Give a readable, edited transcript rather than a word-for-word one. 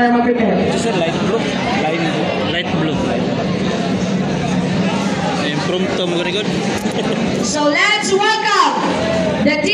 para mag-prepare. Sir, light blue. Light blue. Impromptu mo good. So let's welcome the team.